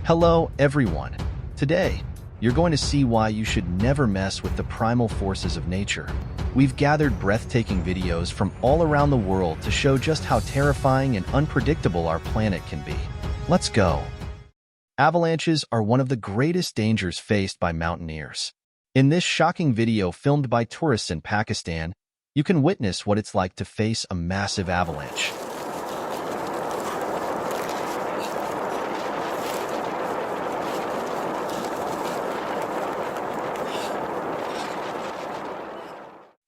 Hello, everyone. Today, you're going to see why you should never mess with the primal forces of nature. We've gathered breathtaking videos from all around the world to show just how terrifying and unpredictable our planet can be. Let's go. Avalanches are one of the greatest dangers faced by mountaineers. In this shocking video filmed by tourists in Pakistan, you can witness what it's like to face a massive avalanche.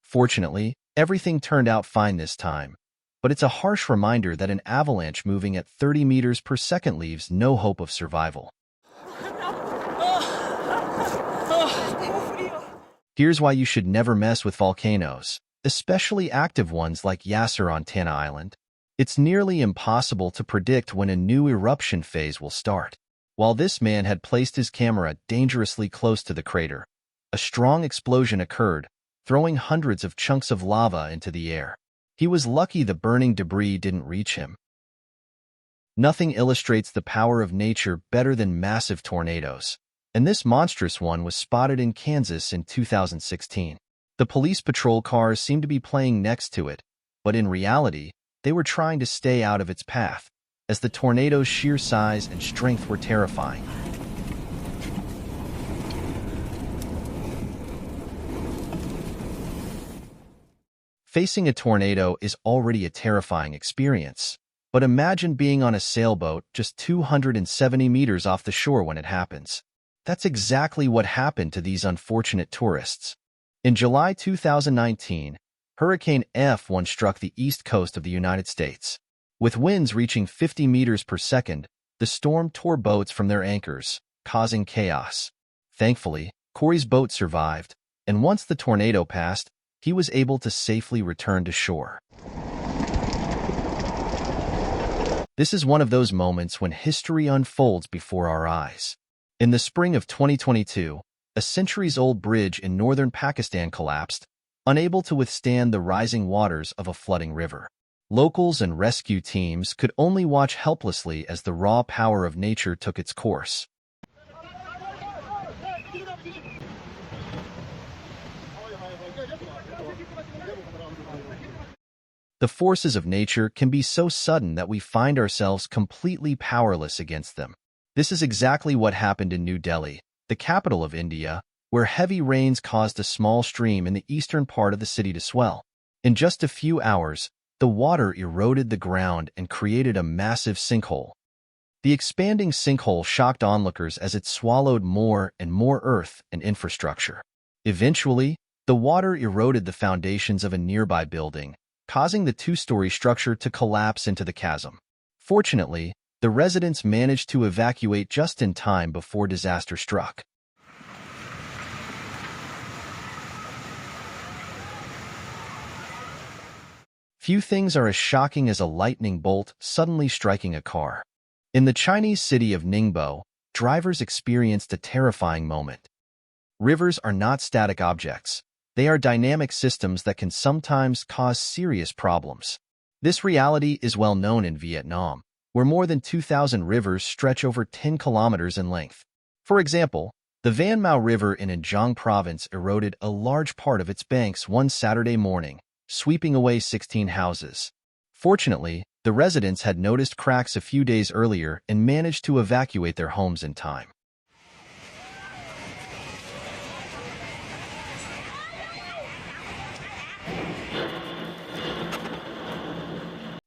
Fortunately, everything turned out fine this time, but it's a harsh reminder that an avalanche moving at 30 meters per second leaves no hope of survival. Here's why you should never mess with volcanoes, especially active ones like Yasser on Tana Island. It's nearly impossible to predict when a new eruption phase will start. While this man had placed his camera dangerously close to the crater, a strong explosion occurred, throwing hundreds of chunks of lava into the air. He was lucky the burning debris didn't reach him. Nothing illustrates the power of nature better than massive tornadoes, and this monstrous one was spotted in Kansas in 2016. The police patrol cars seemed to be playing next to it, but in reality, they were trying to stay out of its path, as the tornado's sheer size and strength were terrifying. Facing a tornado is already a terrifying experience, but imagine being on a sailboat just 270 meters off the shore when it happens. That's exactly what happened to these unfortunate tourists. In July 2019, Hurricane F1 struck the east coast of the United States. With winds reaching 50 meters per second, the storm tore boats from their anchors, causing chaos. Thankfully, Corey's boat survived, and once the tornado passed, he was able to safely return to shore. This is one of those moments when history unfolds before our eyes. In the spring of 2022, a centuries-old bridge in northern Pakistan collapsed, unable to withstand the rising waters of a flooding river. Locals and rescue teams could only watch helplessly as the raw power of nature took its course. The forces of nature can be so sudden that we find ourselves completely powerless against them. This is exactly what happened in New Delhi, the capital of India, where heavy rains caused a small stream in the eastern part of the city to swell. In just a few hours, the water eroded the ground and created a massive sinkhole. The expanding sinkhole shocked onlookers as it swallowed more and more earth and infrastructure. Eventually, the water eroded the foundations of a nearby building, causing the two-story structure to collapse into the chasm. Fortunately, the residents managed to evacuate just in time before disaster struck. Few things are as shocking as a lightning bolt suddenly striking a car. In the Chinese city of Ningbo, drivers experienced a terrifying moment. Rivers are not static objects. They are dynamic systems that can sometimes cause serious problems. This reality is well known in Vietnam, where more than 2,000 rivers stretch over 10 kilometers in length. For example, the Van Mau River in An Giang province eroded a large part of its banks one Saturday morning, sweeping away 16 houses. Fortunately, the residents had noticed cracks a few days earlier and managed to evacuate their homes in time.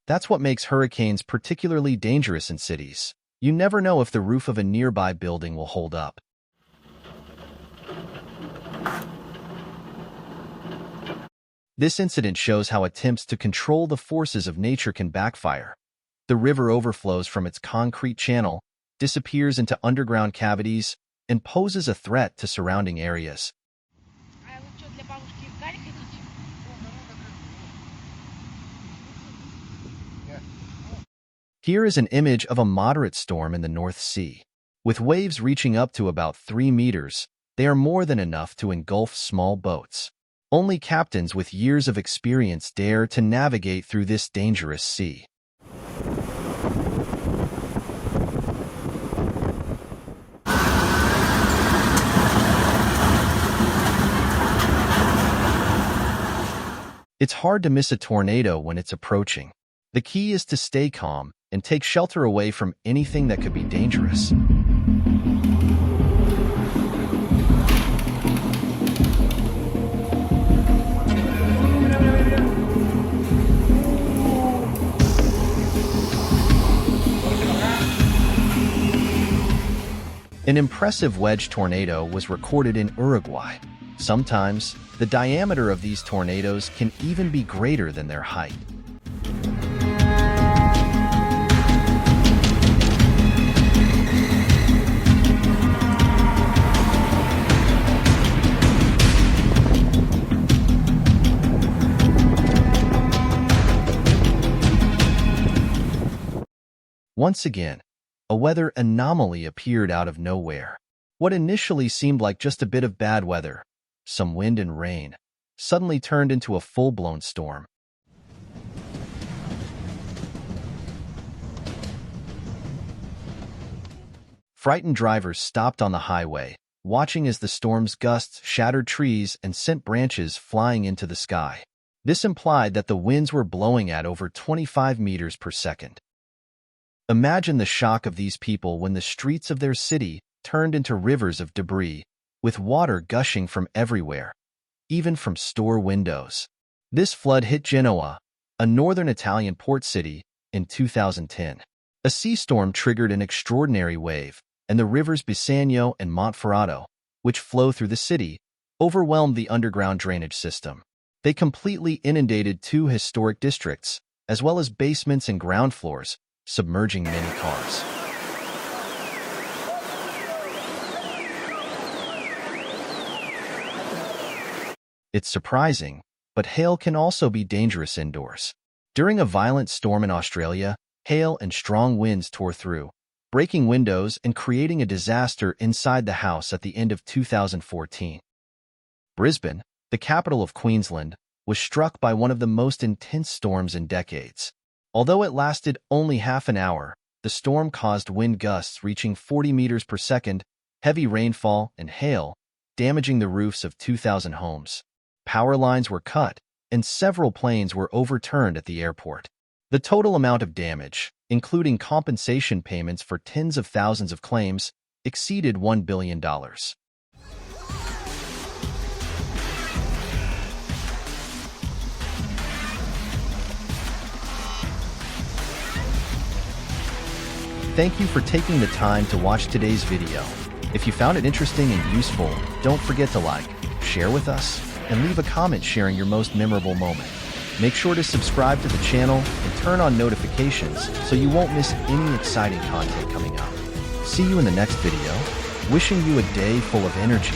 That's what makes hurricanes particularly dangerous in cities. You never know if the roof of a nearby building will hold up. This incident shows how attempts to control the forces of nature can backfire. The river overflows from its concrete channel, disappears into underground cavities, and poses a threat to surrounding areas. Here is an image of a moderate storm in the North Sea. With waves reaching up to about 3 meters, they are more than enough to engulf small boats. Only captains with years of experience dare to navigate through this dangerous sea. It's hard to miss a tornado when it's approaching. The key is to stay calm and take shelter away from anything that could be dangerous. An impressive wedge tornado was recorded in Uruguay. Sometimes, the diameter of these tornadoes can even be greater than their height. Once again, a weather anomaly appeared out of nowhere. What initially seemed like just a bit of bad weather, some wind and rain, suddenly turned into a full-blown storm. Frightened drivers stopped on the highway, watching as the storm's gusts shattered trees and sent branches flying into the sky. This implied that the winds were blowing at over 25 meters per second. Imagine the shock of these people when the streets of their city turned into rivers of debris, with water gushing from everywhere, even from store windows. This flood hit Genoa, a northern Italian port city, in 2010. A sea storm triggered an extraordinary wave, and the rivers Bisagno and Monferrato, which flow through the city, overwhelmed the underground drainage system. They completely inundated two historic districts, as well as basements and ground floors, submerging many cars. It's surprising, but hail can also be dangerous indoors. During a violent storm in Australia, hail and strong winds tore through, breaking windows and creating a disaster inside the house at the end of 2014. Brisbane, the capital of Queensland, was struck by one of the most intense storms in decades. Although it lasted only half an hour, the storm caused wind gusts reaching 40 meters per second, heavy rainfall, and hail, damaging the roofs of 2,000 homes. Power lines were cut, and several planes were overturned at the airport. The total amount of damage, including compensation payments for tens of thousands of claims, exceeded $1 billion. Thank you for taking the time to watch today's video. If you found it interesting and useful, don't forget to like, share with us, and leave a comment sharing your most memorable moment. Make sure to subscribe to the channel and turn on notifications so you won't miss any exciting content coming up. See you in the next video. Wishing you a day full of energy.